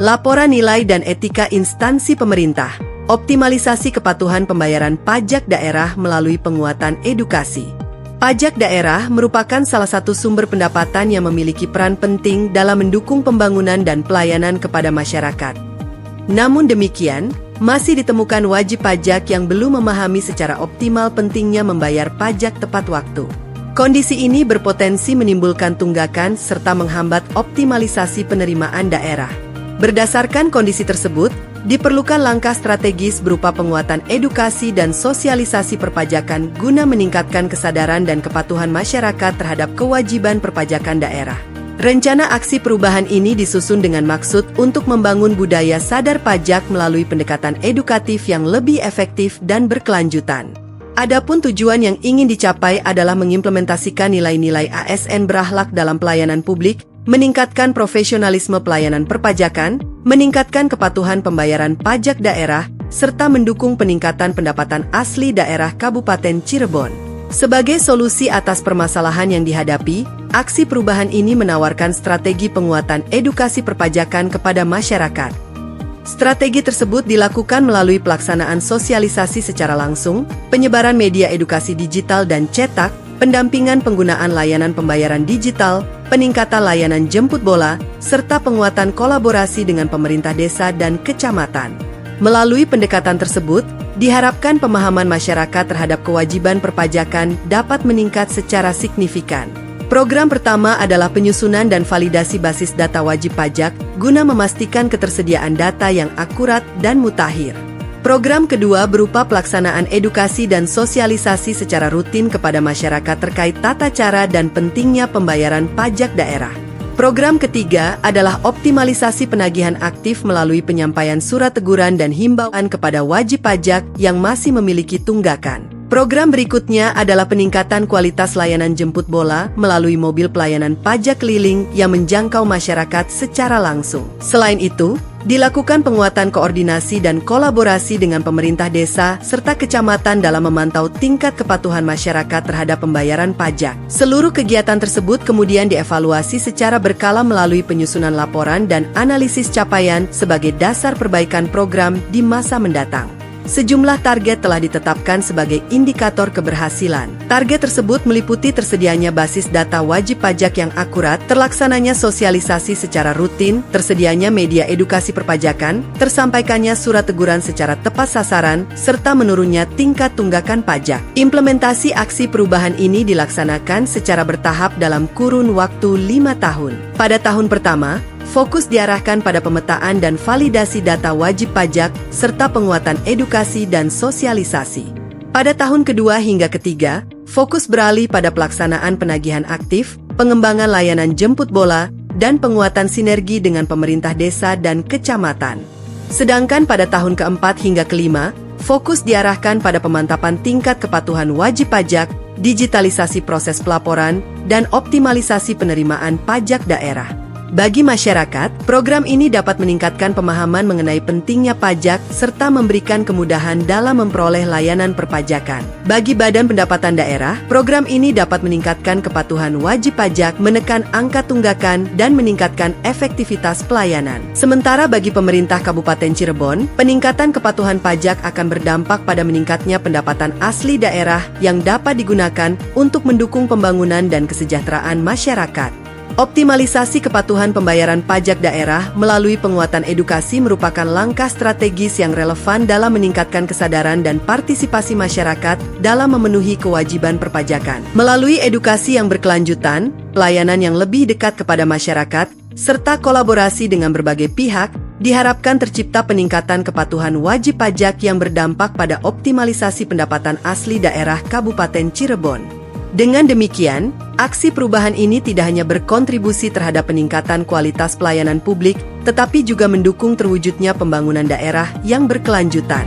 laporan nilai dan etika instansi pemerintah, optimalisasi kepatuhan pembayaran pajak daerah melalui penguatan edukasi. Pajak daerah merupakan salah satu sumber pendapatan yang memiliki peran penting dalam mendukung pembangunan dan pelayanan kepada masyarakat. Namun demikian, masih ditemukan wajib pajak yang belum memahami secara optimal pentingnya membayar pajak tepat waktu. Kondisi ini berpotensi menimbulkan tunggakan serta menghambat optimalisasi penerimaan daerah. Berdasarkan kondisi tersebut, diperlukan langkah strategis berupa penguatan edukasi dan sosialisasi perpajakan guna meningkatkan kesadaran dan kepatuhan masyarakat terhadap kewajiban perpajakan daerah. Rencana aksi perubahan ini disusun dengan maksud untuk membangun budaya sadar pajak melalui pendekatan edukatif yang lebih efektif dan berkelanjutan. Adapun tujuan yang ingin dicapai adalah mengimplementasikan nilai-nilai ASN berakhlak dalam pelayanan publik, meningkatkan profesionalisme pelayanan perpajakan, meningkatkan kepatuhan pembayaran pajak daerah, serta mendukung peningkatan pendapatan asli daerah Kabupaten Cirebon. Sebagai solusi atas permasalahan yang dihadapi, aksi perubahan ini menawarkan strategi penguatan edukasi perpajakan kepada masyarakat. Strategi tersebut dilakukan melalui pelaksanaan sosialisasi secara langsung, penyebaran media edukasi digital dan cetak, pendampingan penggunaan layanan pembayaran digital, peningkatan layanan jemput bola, serta penguatan kolaborasi dengan pemerintah desa dan kecamatan. Melalui pendekatan tersebut, diharapkan pemahaman masyarakat terhadap kewajiban perpajakan dapat meningkat secara signifikan. Program pertama adalah penyusunan dan validasi basis data wajib pajak guna memastikan ketersediaan data yang akurat dan mutakhir. Program kedua berupa pelaksanaan edukasi dan sosialisasi secara rutin kepada masyarakat terkait tata cara dan pentingnya pembayaran pajak daerah. Program ketiga adalah optimalisasi penagihan aktif melalui penyampaian surat teguran dan himbauan kepada wajib pajak yang masih memiliki tunggakan. Program berikutnya adalah peningkatan kualitas layanan jemput bola melalui mobil pelayanan pajak keliling yang menjangkau masyarakat secara langsung. Selain itu, dilakukan penguatan koordinasi dan kolaborasi dengan pemerintah desa serta kecamatan dalam memantau tingkat kepatuhan masyarakat terhadap pembayaran pajak. Seluruh kegiatan tersebut kemudian dievaluasi secara berkala melalui penyusunan laporan dan analisis capaian sebagai dasar perbaikan program di masa mendatang. Sejumlah target telah ditetapkan sebagai indikator keberhasilan. Target tersebut meliputi tersedianya basis data wajib pajak yang akurat, terlaksananya sosialisasi secara rutin, tersedianya media edukasi perpajakan, tersampaikannya surat teguran secara tepat sasaran, serta menurunnya tingkat tunggakan pajak. Implementasi aksi perubahan ini dilaksanakan secara bertahap dalam kurun waktu 5 tahun. Pada tahun pertama, fokus diarahkan pada pemetaan dan validasi data wajib pajak, serta penguatan edukasi dan sosialisasi. Pada tahun kedua hingga ketiga, fokus beralih pada pelaksanaan penagihan aktif, pengembangan layanan jemput bola, dan penguatan sinergi dengan pemerintah desa dan kecamatan. Sedangkan pada tahun keempat hingga kelima, fokus diarahkan pada pemantapan tingkat kepatuhan wajib pajak, digitalisasi proses pelaporan, dan optimalisasi penerimaan pajak daerah. Bagi masyarakat, program ini dapat meningkatkan pemahaman mengenai pentingnya pajak serta memberikan kemudahan dalam memperoleh layanan perpajakan. Bagi Badan Pendapatan Daerah, program ini dapat meningkatkan kepatuhan wajib pajak, menekan angka tunggakan, dan meningkatkan efektivitas pelayanan. Sementara bagi pemerintah Kabupaten Cirebon, peningkatan kepatuhan pajak akan berdampak pada meningkatnya pendapatan asli daerah yang dapat digunakan untuk mendukung pembangunan dan kesejahteraan masyarakat. Optimalisasi kepatuhan pembayaran pajak daerah melalui penguatan edukasi merupakan langkah strategis yang relevan dalam meningkatkan kesadaran dan partisipasi masyarakat dalam memenuhi kewajiban perpajakan. Melalui edukasi yang berkelanjutan, pelayanan yang lebih dekat kepada masyarakat, serta kolaborasi dengan berbagai pihak, diharapkan tercipta peningkatan kepatuhan wajib pajak yang berdampak pada optimalisasi pendapatan asli daerah Kabupaten Cirebon. Dengan demikian, aksi perubahan ini tidak hanya berkontribusi terhadap peningkatan kualitas pelayanan publik, tetapi juga mendukung terwujudnya pembangunan daerah yang berkelanjutan.